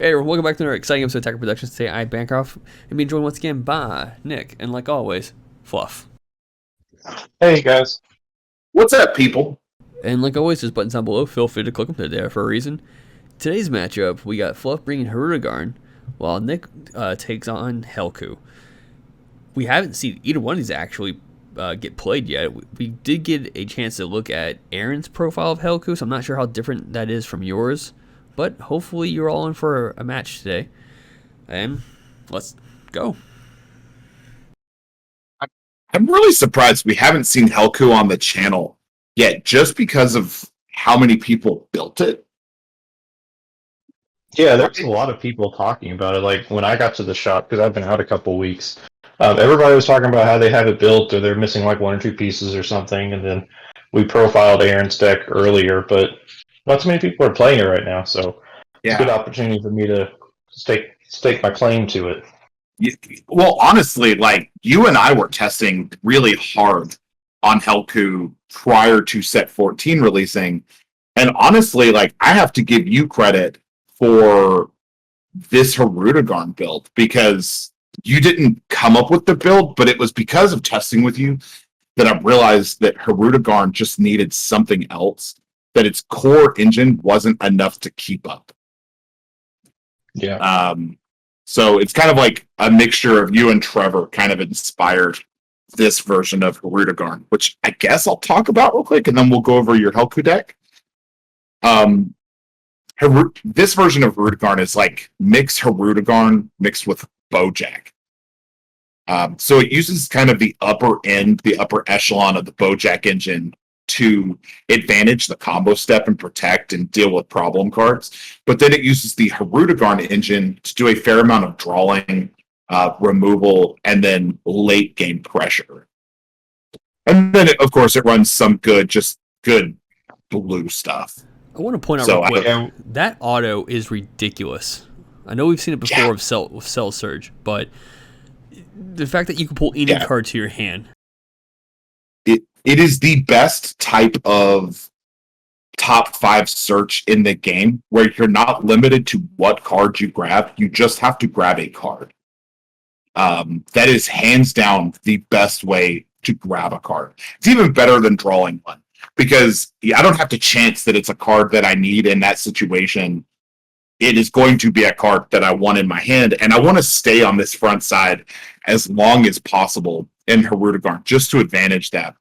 Hey everyone, welcome back to another exciting episode of Attacker Productions. Today I'm Bancroft and being joined once again by Nick, and like always, Fluff. Hey guys. What's up, people? And like always, there's buttons down below. Feel free to click them. They're there for a reason. Today's matchup, we got Fluff bringing Hirudegarn, while Nick takes on Helku. We haven't seen either one of these actually get played yet. We did get a chance to look at Aaron's profile of Helku, so I'm not sure how different that is from yours. But hopefully you're all in for a match today. And let's go. I'm really surprised we haven't seen Helku on the channel yet, just because of how many people built it. Yeah, there's a lot of people talking about it. Like when I got to the shop, because I've been out a couple weeks, everybody was talking about how they have it built or they're missing like one or two pieces or something. And then we profiled Aaron's deck earlier, but not too many people are playing it right now. So it's a good opportunity for me to stake my claim to it. Well, honestly, like you and I were testing really hard on Helku prior to set 14 releasing. And honestly, like I have to give you credit for this Herodogarn build, because you didn't come up with the build, but it was because of testing with you that I realized that Herodogarn just needed something else, that its core engine wasn't enough to keep up. Yeah. So it's kind of like a mixture of you and Trevor kind of inspired this version of Hirudegarn, which I guess I'll talk about real quick, and then we'll go over your Helku deck. This version of Hirudegarn is like mixed Hirudegarn mixed with Bojack. So it uses kind of the upper end, the upper echelon of the Bojack engine to advantage the combo step and protect and deal with problem cards. But then it uses the Hirudegarn engine to do a fair amount of drawing, removal, and then late game pressure. And then, of course, it runs some good blue stuff. I want to point out real quick, that auto is ridiculous. I know we've seen it before with Cell Surge, but the fact that you can pull any card to your hand. It is the best type of top 5 search in the game, where you're not limited to what card you grab. You just have to grab a card. That is hands down the best way to grab a card. It's even better than drawing one, because I don't have to chance that it's a card that I need in that situation. It is going to be a card that I want in my hand, and I want to stay on this front side as long as possible in Herodogarn, just to advantage that.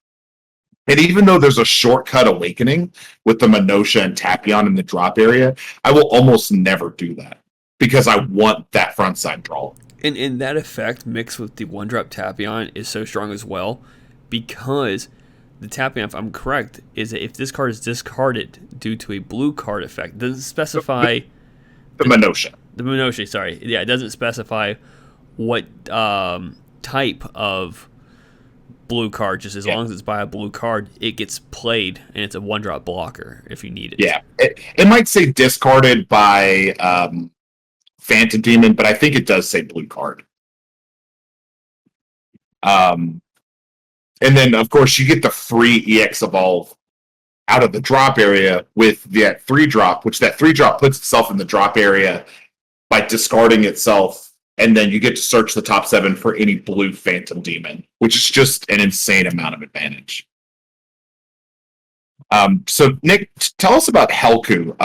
And even though there's a shortcut awakening with the Minosha and Tapion in the drop area, I will almost never do that, because I want that front side draw. And that effect mixed with the 1-drop Tapion is so strong as well, because the Tapion, if I'm correct, is that if this card is discarded due to a blue card effect, it doesn't specify... The Minosha. The Minosha, sorry. Yeah, it doesn't specify what type of blue card, just as long as it's by a blue card, it gets played, and it's a 1-drop blocker if you need it. Yeah, it might say discarded by Phantom Demon, but I think it does say blue card. And then, of course, you get the free EX Evolve out of the drop area with that 3-drop, which that 3-drop puts itself in the drop area by discarding itself. And then you get to search the top 7 for any blue Phantom Demon, which is just an insane amount of advantage. So, Nick, tell us about Helku.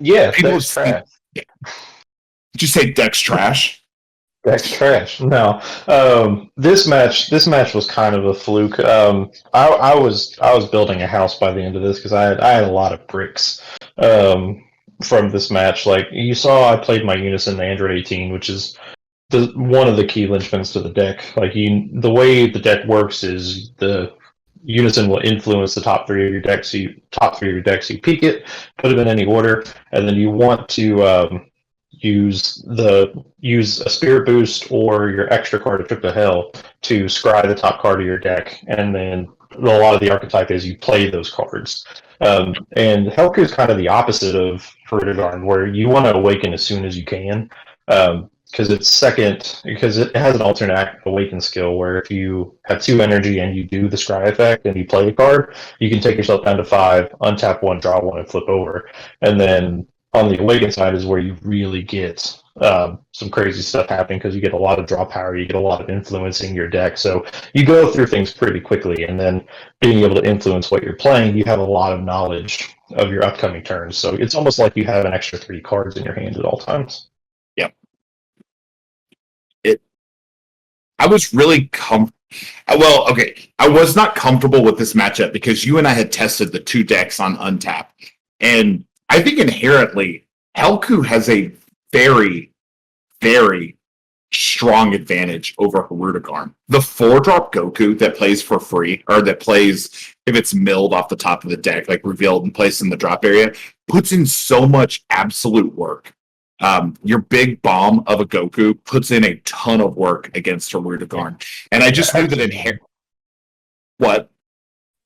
Deck's trash. Did you say Deck's trash? Deck's trash. No. This match was kind of a fluke. I was building a house by the end of this, because I had a lot of bricks. From this match, like you saw, I played my Unison Android 18, which is one of the key linchpins to the deck. Like the way the deck works is the Unison will influence the top 3 of your decks. You peek it, put them in any order, and then you want to use a Spirit Boost or your extra card of Trip to Hell to scry the top card of your deck, and then a lot of the archetype is you play those cards. And Helku is kind of the opposite of Hirudegarn, where you want to awaken as soon as you can. it's second, because it has an alternate awaken skill where if you have 2 energy and you do the scry effect and you play a card, you can take yourself down to 5, untap 1, draw 1, and flip over. And then on the awaken side is where you really get some crazy stuff happening, because you get a lot of draw power, you get a lot of influencing your deck. So you go through things pretty quickly, and then being able to influence what you're playing, you have a lot of knowledge of your upcoming turns. So it's almost like you have an extra 3 cards in your hand at all times. Yep. I was really well, okay. I was not comfortable with this matchup because you and I had tested the 2 decks on Untap. And I think inherently, Helku has a very, very strong advantage over Hirudegarn. The 4-drop Goku that plays for free, or that plays if it's milled off the top of the deck, like revealed and placed in the drop area, puts in so much absolute work. Your big bomb of a Goku puts in a ton of work against Hirudegarn. And I just knew that What?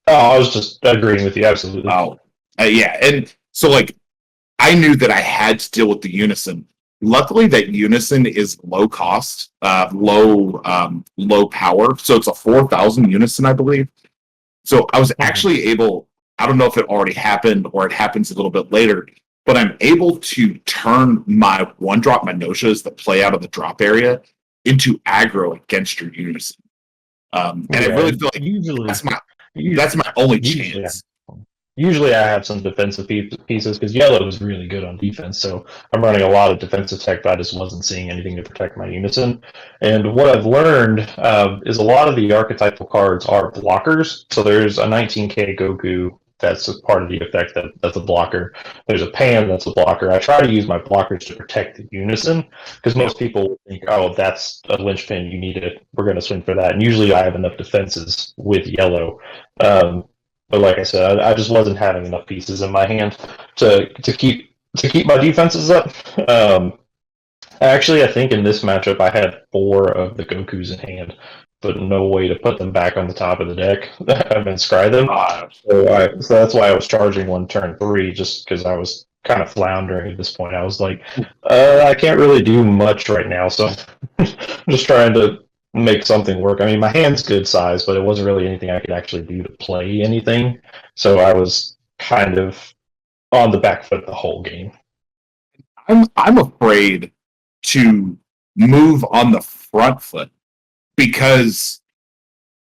Oh, I was just agreeing with you, absolutely. Oh, yeah. And so, like, I knew that I had to deal with the Unison. Luckily, that Unison is low cost, low power. So it's a 4,000 Unison, I believe. So I was actually able, I don't know if it already happened or it happens a little bit later, but I'm able to turn my 1-drop Minoshas that play out of the drop area into aggro against your Unison. And I really feel like that's my only chance. Usually I have some defensive pieces, because yellow is really good on defense, so I'm running a lot of defensive tech, but I just wasn't seeing anything to protect my Unison. And what I've learned is a lot of the archetypal cards are blockers. So there's a 19k Goku that's a part of the effect that's a blocker. There's a Pan that's a blocker. I try to use my blockers to protect the Unison, because most people think, oh, that's a linchpin, you need it, we're going to swing for that. And usually I have enough defenses with yellow. But like I said, I just wasn't having enough pieces in my hand to keep my defenses up. Actually, I think in this matchup I had 4 of the Gokus in hand, but no way to put them back on the top of the deck. I've been scry them, so that's why I was charging 1 turn 3, just because I was kind of floundering at this point. I was like, I can't really do much right now, so I'm just trying to make something work. I mean, my hand's good size, but it wasn't really anything I could actually do to play anything. So I was kind of on the back foot the whole game. I'm afraid to move on the front foot, because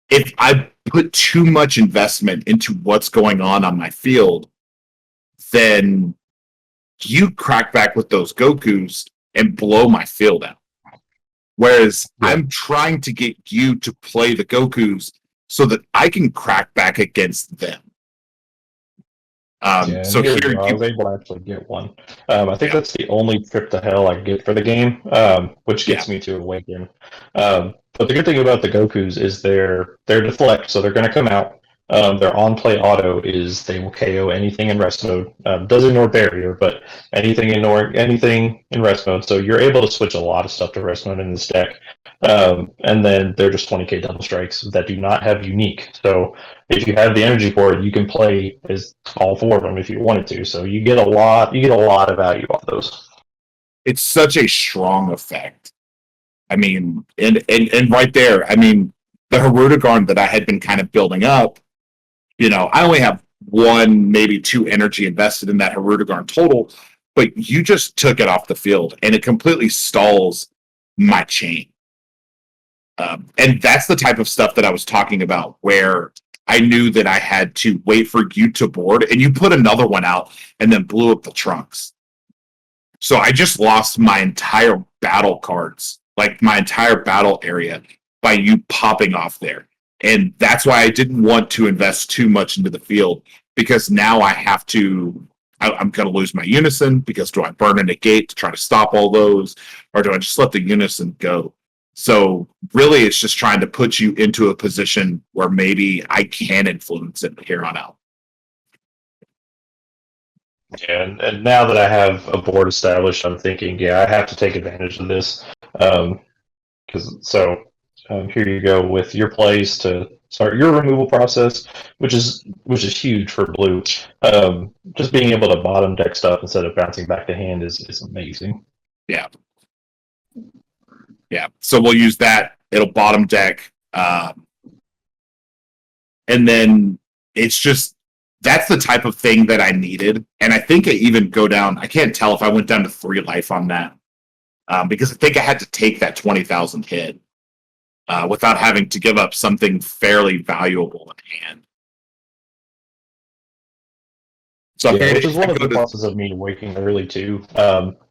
if I put too much investment into what's going on my field, then you crack back with those Gokus and blow my field out. Whereas I'm trying to get you to play the Gokus so that I can crack back against them. So here I was able to actually get one. I think that's the only trip to hell I get for the game, which gets me to Awaken. But the good thing about the Gokus is they're deflect, so they're going to come out. Their on-play auto is they will KO anything in rest mode. Does ignore barrier, but anything in rest mode. So you're able to switch a lot of stuff to rest mode in this deck. And then they're just 20k double strikes that do not have unique. So if you have the energy for it, you can play as all 4 of them if you wanted to. So you get a lot of value off those. It's such a strong effect. I mean, and right there, I mean, the Herodogarn that I had been kind of building up, I only have 1, maybe 2 energy invested in that Herodogarn total, but you just took it off the field, and it completely stalls my chain. And that's the type of stuff that I was talking about, where I knew that I had to wait for you to board, and you put another one out and then blew up the trunks. So I just lost my entire battle cards, like my entire battle area, by you popping off there. And that's why I didn't want to invest too much into the field, because now I have to, I'm going to lose my Unison, because do I burn a negate to try to stop all those, or do I just let the Unison go? So really it's just trying to put you into a position where maybe I can influence it here on out. Yeah, and now that I have a board established, I'm thinking, I have to take advantage of this. Here you go with your plays to start your removal process, which is huge for blue. Just being able to bottom deck stuff instead of bouncing back to hand is amazing. Yeah. Yeah, so we'll use that. It'll bottom deck, and then it's just that's the type of thing that I needed. And I think I even go down. I can't tell if I went down to 3 life on that because I think I had to take that 20,000 hit without having to give up something fairly valuable in hand. So yeah, which is one of the pluses of me waking early too.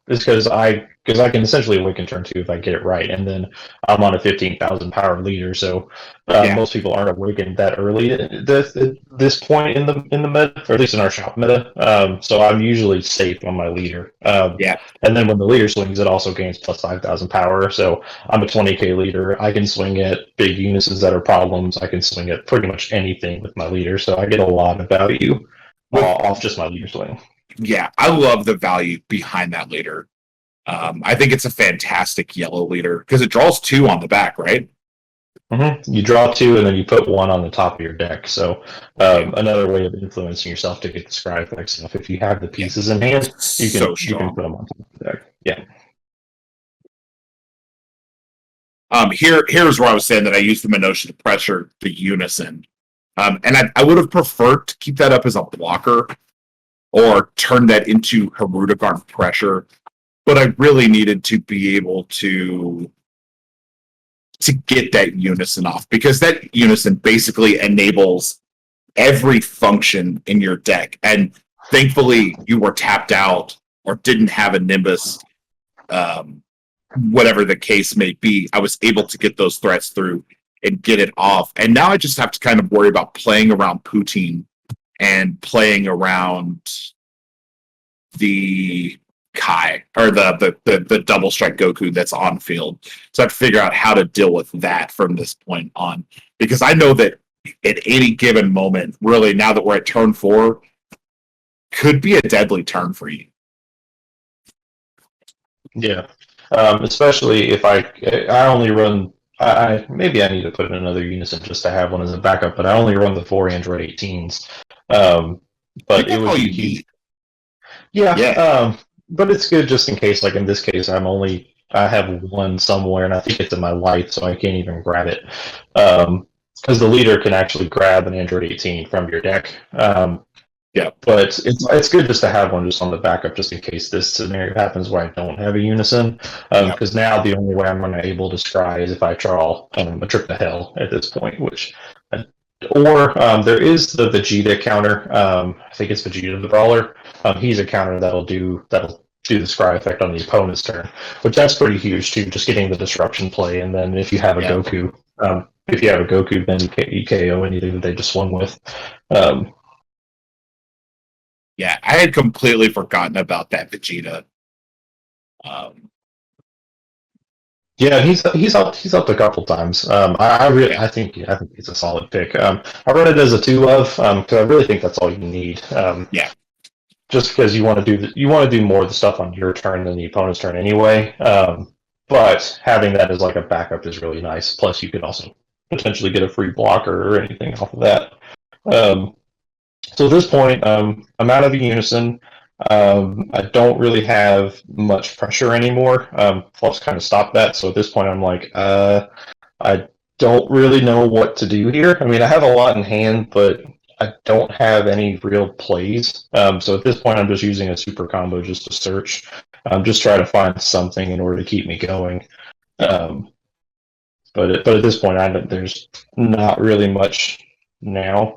Is because I can essentially awaken turn 2 if I get it right, and then I'm on a 15,000 power leader. So most people aren't awakened that early at this point in the meta, or at least in our shop meta. So I'm usually safe on my leader. And then when the leader swings, it also gains plus 5,000 power. So I'm a 20k leader. I can swing at big unisons that are problems. I can swing at pretty much anything with my leader. So I get a lot of value off just my leader swing. Yeah, I love the value behind that leader. I think it's a fantastic yellow leader because it draws 2 on the back, right? Mm-hmm. You draw 2 and then you put 1 on the top of your deck. So another way of influencing yourself to get the scry effect stuff. If you have the pieces in hand, you can put them on top of the deck. Yeah. Here's where I was saying that I used the Minotia to pressure the unison. And I would have preferred to keep that up as a blocker or turn that into Hirudegarn pressure, but I really needed to be able to get that unison off because that unison basically enables every function in your deck. And thankfully, you were tapped out or didn't have a Nimbus, whatever the case may be. I was able to get those threats through and get it off. And now I just have to kind of worry about playing around Poutine and playing around the Kai or the double strike Goku that's on field. So I have to figure out how to deal with that from this point on. Because I know that at any given moment, really now that we're at turn 4, could be a deadly turn for you. Yeah. Especially if I only run maybe I need to put in another unison just to have one as a backup, but I only run the 4 Android 18s. But it would be huge. Yeah. But it's good just in case. Like in this case, I have 1 somewhere, and I think it's in my life, so I can't even grab it. Because the leader can actually grab an Android 18 from your deck. But it's good just to have one just on the backup, just in case this scenario happens where I don't have a unison. Because now the only way I'm going to be able to scry is if I draw a trip to hell at this point, or there is the Vegeta counter. I think it's Vegeta the Brawler. He's a counter that'll do the scry effect on the opponent's turn, which that's pretty huge too. Just getting the disruption play, and then if you have a Goku, then you KO anything that they just swung with. Yeah, I had completely forgotten about that Vegeta. Yeah, he's helped a couple times. I think he's a solid pick. I run it as a 2-of because I really think that's all you need. Just because you want to do more of the stuff on your turn than the opponent's turn anyway. But having that as like a backup is really nice. Plus, you could also potentially get a free blocker or anything off of that. So at this point, I'm out of the unison. I don't really have much pressure anymore. Fluff's kind of stopped that. So at this point, I'm like, I don't really know what to do here. I mean, I have a lot in hand, but I don't have any real plays. So at this point, I'm just using a super combo just to search. I'm just trying to find something in order to keep me going. But at this point, there's not really much now.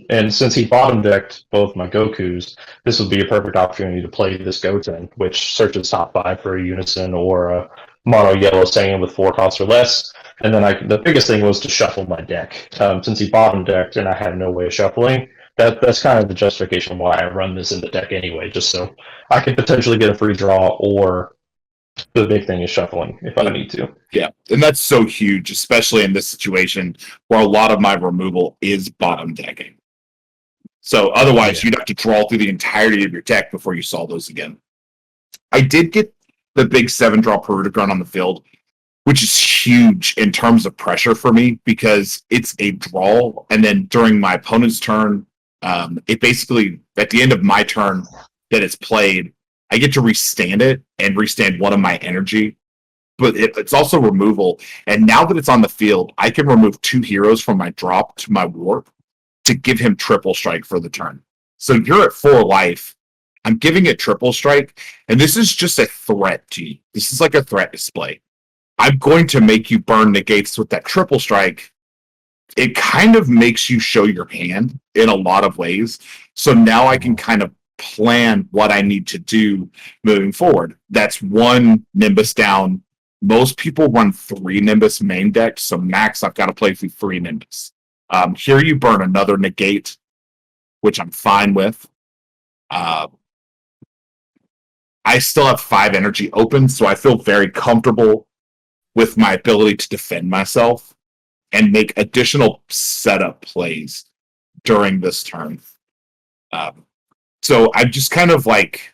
And since he bottom decked both my Gokus, this would be a perfect opportunity to play this Goten, which searches top 5 for a unison or a mono yellow Saiyan with 4 costs or less. And then the biggest thing was to shuffle my deck. Since he bottom decked and I had no way of shuffling, that's kind of the justification why I run this in the deck anyway, just so I could potentially get a free draw, or the big thing is shuffling if I need to. Yeah, and that's so huge, especially in this situation where a lot of my removal is bottom decking. So otherwise, you'd have to draw through the entirety of your deck before you saw those again. I did get the big 7-drop Hirudegarn on the field, which is huge in terms of pressure for me because it's a draw, and then during my opponent's turn, it basically, at the end of my turn that it's played, I get to restand it and restand 1 of my energy. but it's also removal. And now that it's on the field, I can remove 2 heroes from my drop to my warp to give him triple strike for the turn. So you're at 4 life. I'm giving it triple strike, and this is just a threat to you. This is like a threat display. I'm going to make you burn negates with that triple strike. It kind of makes you show your hand in a lot of ways. So now I can kind of plan what I need to do moving forward. That's 1 Nimbus down. Most people run 3 Nimbus main deck, so max I've got to play through 3 Nimbus. Here you burn another negate, which I'm fine with. I still have 5 energy open, so I feel very comfortable with my ability to defend myself and make additional setup plays during this turn. So I'm just kind of like,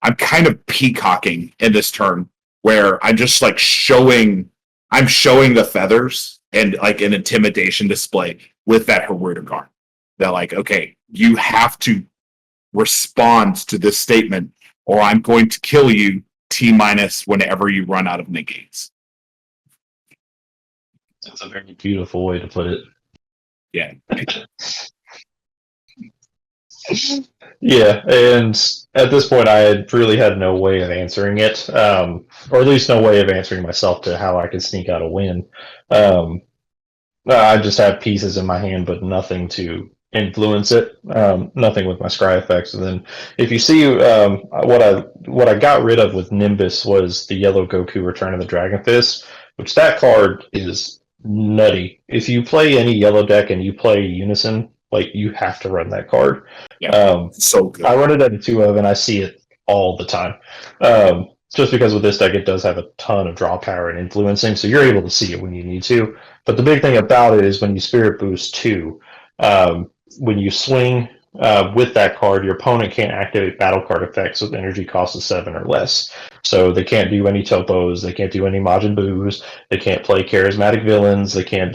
I'm kind of peacocking in this turn where I'm just like showing the feathers and like an intimidation display with that Hirudegarn. That like, okay, you have to respond to this statement or I'm going to kill you T- whenever you run out of negates. That's a very beautiful way to put it. Yeah. Yeah, and at this point, I had really had no way of answering it, or at least no way of answering myself to how I could sneak out a win. I just have pieces in my hand, but nothing to influence it. Nothing with my scry effects. And then, if you see, what I got rid of with Nimbus was the yellow Goku Return of the Dragon Fist, which that card is nutty. If you play any yellow deck and you play Unison, like you have to run that card. Yeah, so good. I run it at a 2 of, and I see it all the time. Just because with this deck, it does have a ton of draw power and influencing, so you're able to see it when you need to. But the big thing about it is when you Spirit Boost 2, when you swing with that card, your opponent can't activate battle card effects with energy cost of 7 or less. So they can't do any topos, they can't do any Majin Boos, they can't play charismatic villains, they can't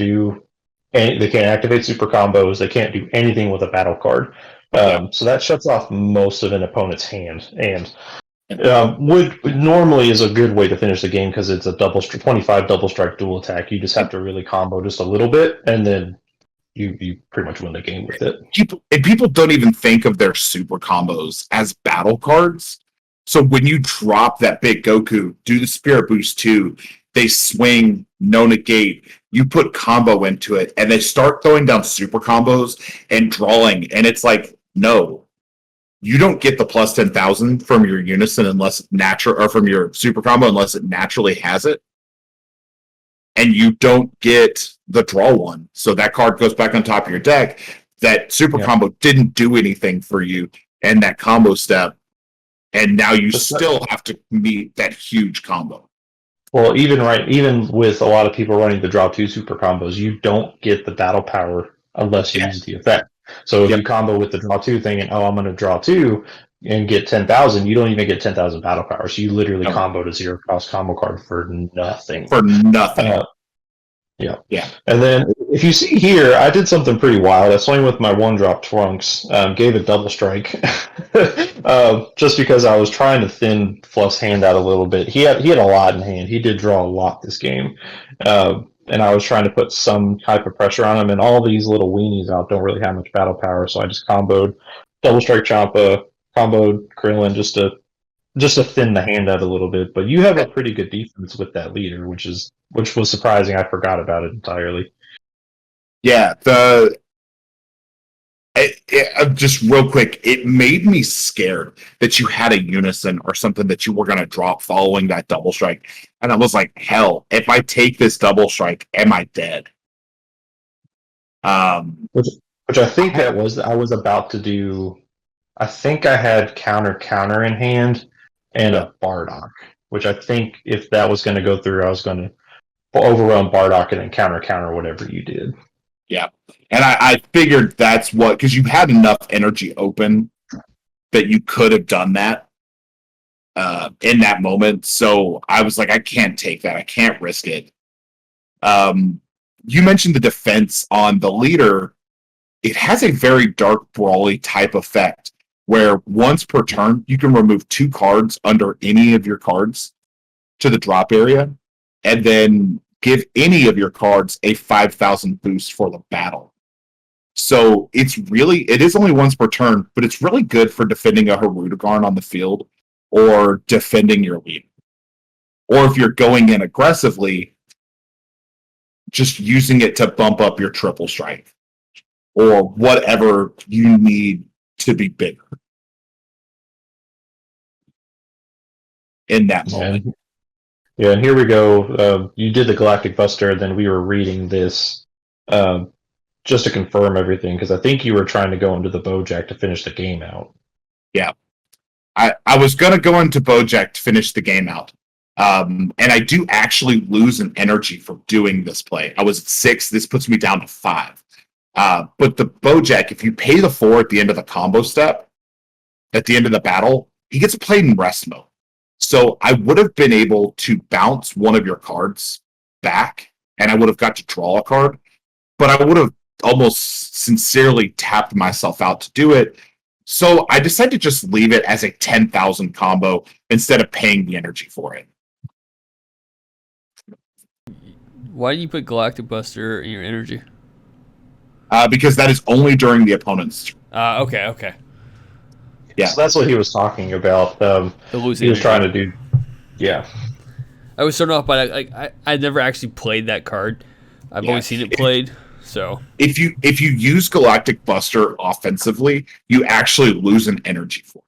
activate super combos, they can't do anything with a battle card. So that shuts off most of an opponent's hand, and would normally is a good way to finish the game because it's a 25 double strike dual attack. You just have to really combo just a little bit, and then you pretty much win the game with it. People don't even think of their super combos as battle cards. So when you drop that big Goku, do the Spirit Boost 2, they swing, no negate, you put combo into it, and they start throwing down super combos and drawing, and it's like, no, you don't get the plus 10,000 from your Unison unless it's natural, or from your super combo unless it naturally has it. And you don't get the draw one. So that card goes back on top of your deck. That super combo didn't do anything for you and that combo step. And now you still have to meet that huge combo. Well, even with a lot of people running the draw 2 super combos, you don't get the battle power unless you use the effect. So if you combo with the draw 2 thing and, I'm going to draw 2 and get 10,000, you don't even get 10,000 battle power. So you literally combo to 0 cost combo card for nothing. Yeah. And then if you see here, I did something pretty wild. I swung with my 1-drop Trunks, gave it double strike, just because I was trying to thin Fluff's hand out a little bit. He had a lot in hand. He did draw a lot this game. And I was trying to put some type of pressure on him, and all these little weenies out don't really have much battle power, so I just comboed double strike Champa, comboed Krillin just to thin the hand out a little bit. But you have a pretty good defense with that leader, which was surprising. I forgot about it entirely. Yeah, just real quick, it made me scared that you had a Unison or something that you were going to drop following that double strike. And I was like, hell, if I take this double strike, am I dead? Which I think I was about to do. I think I had counter in hand and a Bardock, which I think if that was going to go through, I was going to overwhelm Bardock and then counter whatever you did. Yeah. And I figured that's what, because you had enough energy open that you could have done that in that moment. So I was like, I can't take that. I can't risk it. You mentioned the defense on the leader. It has a very dark brawly type effect where once per turn, you can remove 2 cards under any of your cards. to the drop area, and then give any of your cards a 5,000 boost for the battle. So it is only once per turn, but it's really good for defending a Hirudegarn on the field or defending your lead. Or if you're going in aggressively, just using it to bump up your triple strike or whatever you need to be bigger in that moment. Yeah, and here we go. You did the Galactic Buster, then we were reading this just to confirm everything, because I think you were trying to go into the Bojack to finish the game out. Yeah. I was going to go into Bojack to finish the game out. And I do actually lose an energy from doing this play. I was at 6. This puts me down to 5. But the Bojack, if you pay the 4 at the end of the combo step, at the end of the battle, he gets played in rest mode. So I would have been able to bounce one of your cards back, and I would have got to draw a card. But I would have almost sincerely tapped myself out to do it. So I decided to just leave it as a 10,000 combo instead of paying the energy for it. Why did you put Galactic Buster in your energy? Because that is only during the opponent's turn. Okay. Yeah, so that's what he was talking about. He was trying to do. Yeah. I was starting off by I never actually played that card. I've always seen it played. So if you use Galactic Buster offensively, you actually lose an energy for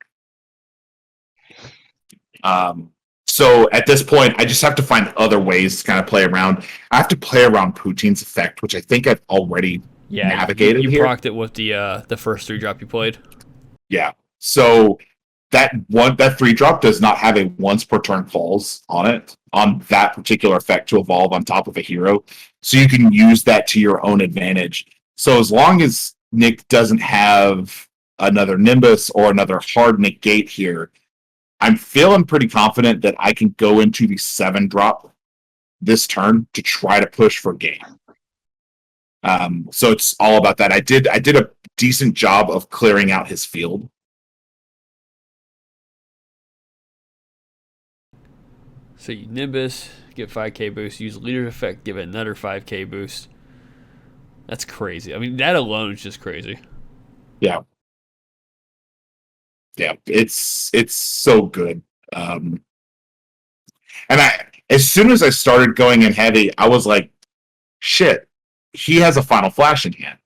it. So at this point, I just have to find other ways to kind of play around. I have to play around Poutine's effect, which I think I've already navigated you here. procced it with the first 3-drop you played. Yeah. So that 3-drop does not have a once per turn falls on it, on that particular effect to evolve on top of a hero. So you can use that to your own advantage. So as long as Nick doesn't have another Nimbus or another hard negate here, I'm feeling pretty confident that I can go into the 7-drop this turn to try to push for game. So it's all about that. I did a decent job of clearing out his field. So you Nimbus, get 5k boost, use Leader Effect, give it another 5k boost. That's crazy. I mean, that alone is just crazy. Yeah. Yeah, it's so good. And as soon as I started going in heavy, I was like, shit, he has a Final Flash in hand.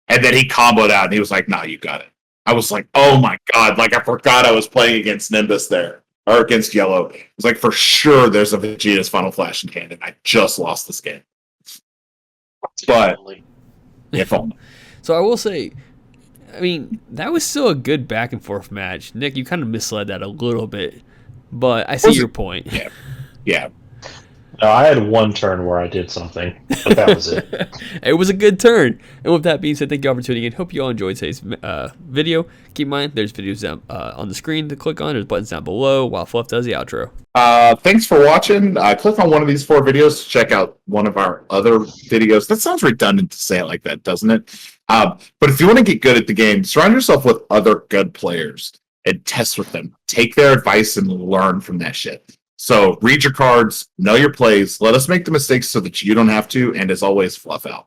And then he comboed out and he was like, nah, you got it. I was like, oh my God, like I forgot I was playing against Nimbus there. Or against Yellow. It was like, for sure there's a Vegeta's Final Flash in hand, and I just lost this game. But, if only. So I will say, I mean, that was still a good back and forth match. Nick, you kind of misled that a little bit, but I see your point. Yeah. No, I had one turn where I did something, but that was it. It was a good turn. And with that being said, thank you all for tuning in. Hope you all enjoyed today's video. Keep in mind, there's videos down on the screen to click on. There's buttons down below while Fluff does the outro. Thanks for watching. Click on one of these 4 videos to check out one of our other videos. That sounds redundant to say it like that, doesn't it? But if you want to get good at the game, surround yourself with other good players and test with them. Take their advice and learn from that shit. So read your cards, know your plays, let us make the mistakes so that you don't have to, and as always, fluff out.